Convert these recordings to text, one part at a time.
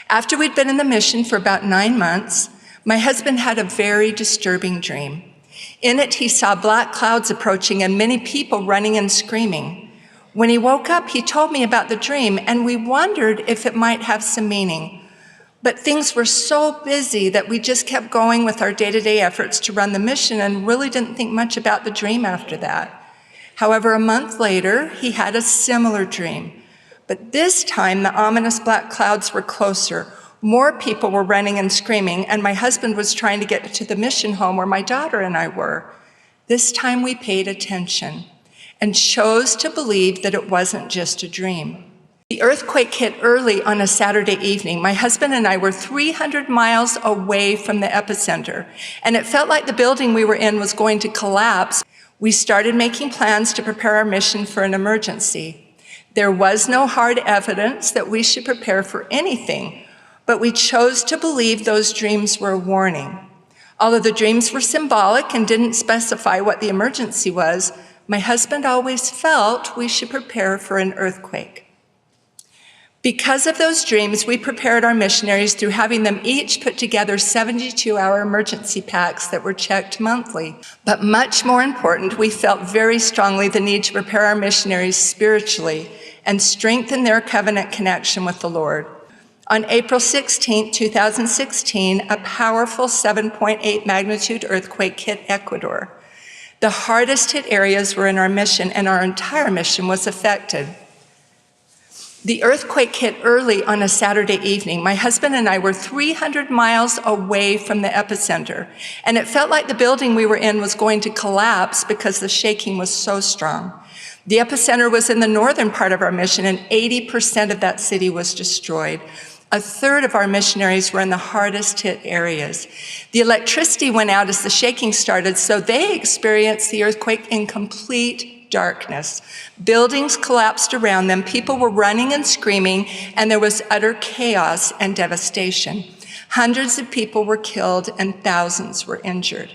After we'd been in the mission for about 9 months, my husband had a very disturbing dream. In it, he saw black clouds approaching and many people running and screaming. When he woke up, he told me about the dream, and we wondered if it might have some meaning. But things were so busy that we just kept going with our day-to-day efforts to run the mission and really didn't think much about the dream after that. However, a month later, he had a similar dream. But this time, the ominous black clouds were closer. More people were running and screaming, and my husband was trying to get to the mission home where my daughter and I were. This time we paid attention and chose to believe that it wasn't just a dream. The earthquake hit early on a Saturday evening. My husband and I were 300 miles away from the epicenter, and it felt like the building we were in was going to collapse. We started making plans to prepare our mission for an emergency. There was no hard evidence that we should prepare for anything, but we chose to believe those dreams were a warning. Although the dreams were symbolic and didn't specify what the emergency was, my husband always felt we should prepare for an earthquake. Because of those dreams, we prepared our missionaries through having them each put together 72-hour emergency packs that were checked monthly. But much more important, we felt very strongly the need to prepare our missionaries spiritually and strengthen their covenant connection with the Lord. On April 16, 2016, a powerful 7.8 magnitude earthquake hit Ecuador. The hardest hit areas were in our mission, and our entire mission was affected. The earthquake hit early on a Saturday evening. My husband and I were 300 miles away from the epicenter, and it felt like the building we were in was going to collapse because the shaking was so strong. The epicenter was in the northern part of our mission, and 80% of that city was destroyed. A third of our missionaries were in the hardest hit areas. The electricity went out as the shaking started, so they experienced the earthquake in complete darkness. Buildings collapsed around them, people were running and screaming, and there was utter chaos and devastation. Hundreds of people were killed and thousands were injured.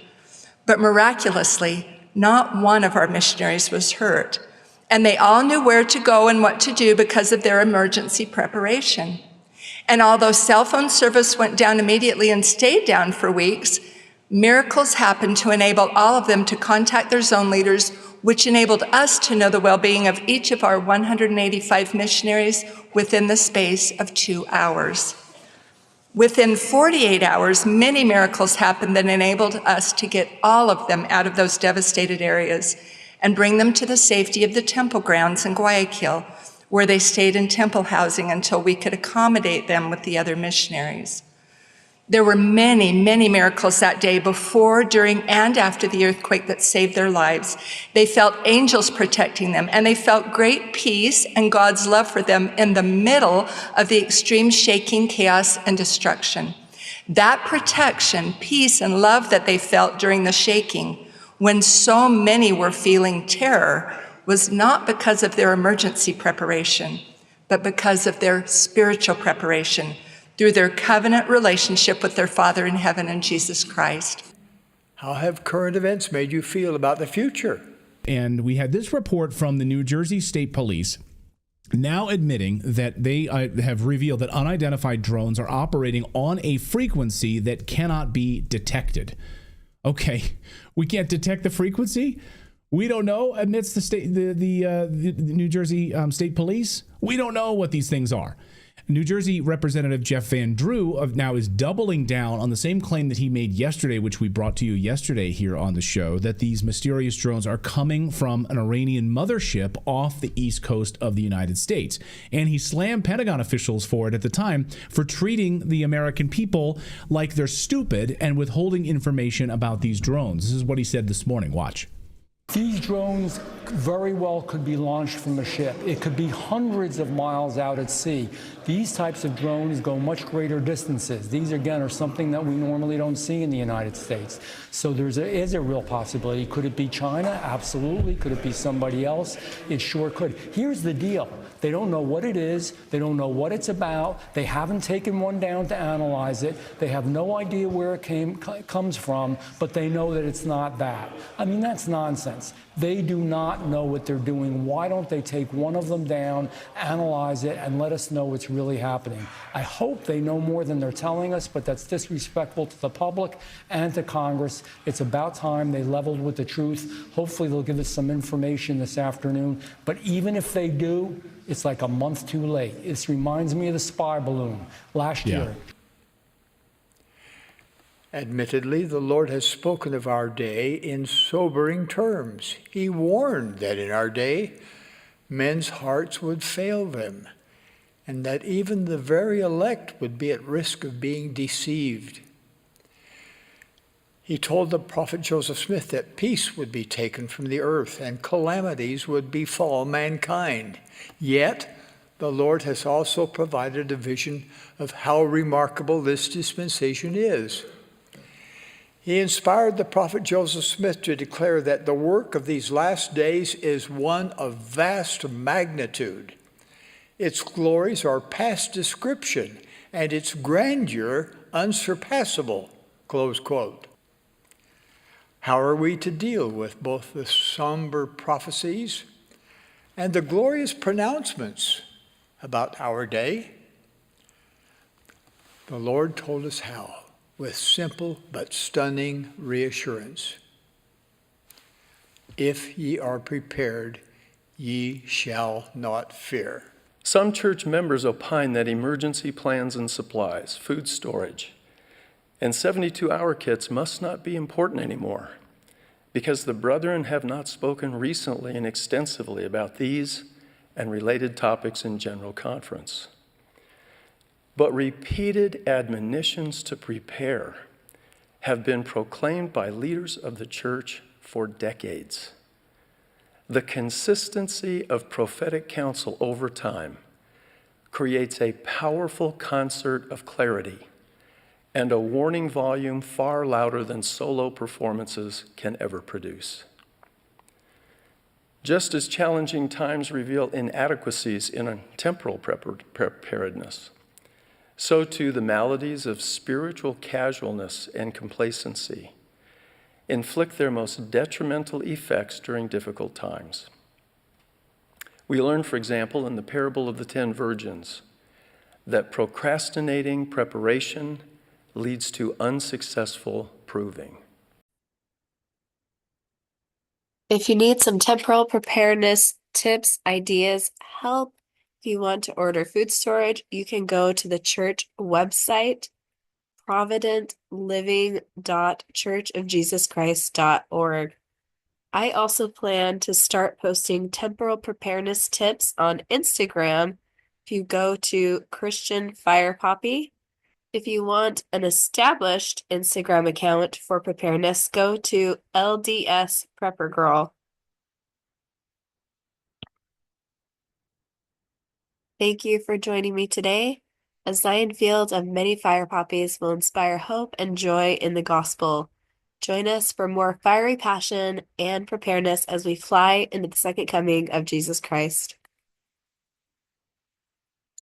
But miraculously, not one of our missionaries was hurt, and they all knew where to go and what to do because of their emergency preparation. And although cell phone service went down immediately and stayed down for weeks, miracles happened to enable all of them to contact their zone leaders, which enabled us to know the well-being of each of our 185 missionaries within the space of 2 hours. Within 48 hours, many miracles happened that enabled us to get all of them out of those devastated areas and bring them to the safety of the temple grounds in Guayaquil, where they stayed in temple housing until we could accommodate them with the other missionaries. There were many, many miracles that day before, during, and after the earthquake that saved their lives. They felt angels protecting them, and they felt great peace and God's love for them in the middle of the extreme shaking, chaos, and destruction. That protection, peace, and love that they felt during the shaking, when so many were feeling terror, was not because of their emergency preparation, but because of their spiritual preparation, through their covenant relationship with their Father in heaven and Jesus Christ. How have current events made you feel about the future? And we had this report from the New Jersey State Police now admitting that they have revealed that unidentified drones are operating on a frequency that cannot be detected. Okay, we can't detect the frequency? We don't know. Amidst the New Jersey State Police, we don't know what these things are. New Jersey Representative Jeff Van Drew now is doubling down on the same claim that he made yesterday, which we brought to you yesterday here on the show, that these mysterious drones are coming from an Iranian mothership off the east coast of the United States. And he slammed Pentagon officials for it at the time for treating the American people like they're stupid and withholding information about these drones. This is what he said this morning. Watch. These drones very well could be launched from a ship. It could be hundreds of miles out at sea. These types of drones go much greater distances. These, again, are something that we normally don't see in the United States. So there is a real possibility. Could it be China? Absolutely. Could it be somebody else? It sure could. Here's the deal. They don't know what it is. They don't know what it's about. They haven't taken one down to analyze it. They have no idea where it comes from, but they know that it's not that. I mean, that's nonsense. guns. They do not know what they're doing. Why don't they take one of them down, analyze it, and let us know what's really happening? I hope they know more than they're telling us, but that's disrespectful to the public and to Congress. It's about time they leveled with the truth. Hopefully they'll give us some information this afternoon. But even if they do, it's like a month too late. This reminds me of the spy balloon last year. Admittedly, the Lord has spoken of our day in sobering terms. He warned that in our day, men's hearts would fail them, and that even the very elect would be at risk of being deceived. He told the prophet Joseph Smith that peace would be taken from the earth and calamities would befall mankind. Yet, the Lord has also provided a vision of how remarkable this dispensation is. He inspired the prophet Joseph Smith to declare that the work of these last days is one of vast magnitude. Its glories are past description, and its grandeur unsurpassable, close quote. How are we to deal with both the somber prophecies and the glorious pronouncements about our day? The Lord told us how, with simple but stunning reassurance. If ye are prepared, ye shall not fear. Some church members opine that emergency plans and supplies, food storage, and 72-hour kits must not be important anymore because the brethren have not spoken recently and extensively about these and related topics in General Conference. But repeated admonitions to prepare have been proclaimed by leaders of the church for decades. The consistency of prophetic counsel over time creates a powerful concert of clarity and a warning volume far louder than solo performances can ever produce. Just as challenging times reveal inadequacies in a temporal preparedness, so too the maladies of spiritual casualness and complacency inflict their most detrimental effects during difficult times. We learn, for example, in the parable of the 10 virgins, that procrastinating preparation leads to unsuccessful proving. If you need some temporal preparedness tips, ideas, help, if you want to order food storage, you can go to the church website, providentliving.churchofjesuschrist.org. I also plan to start posting temporal preparedness tips on Instagram if you go to Christian Fire Poppy. If you want an established Instagram account for preparedness, go to LDS Prepper Girl. Thank you for joining me today. A Zion field of many fire poppies will inspire hope and joy in the gospel. Join us for more fiery passion and preparedness as we fly into the second coming of Jesus Christ.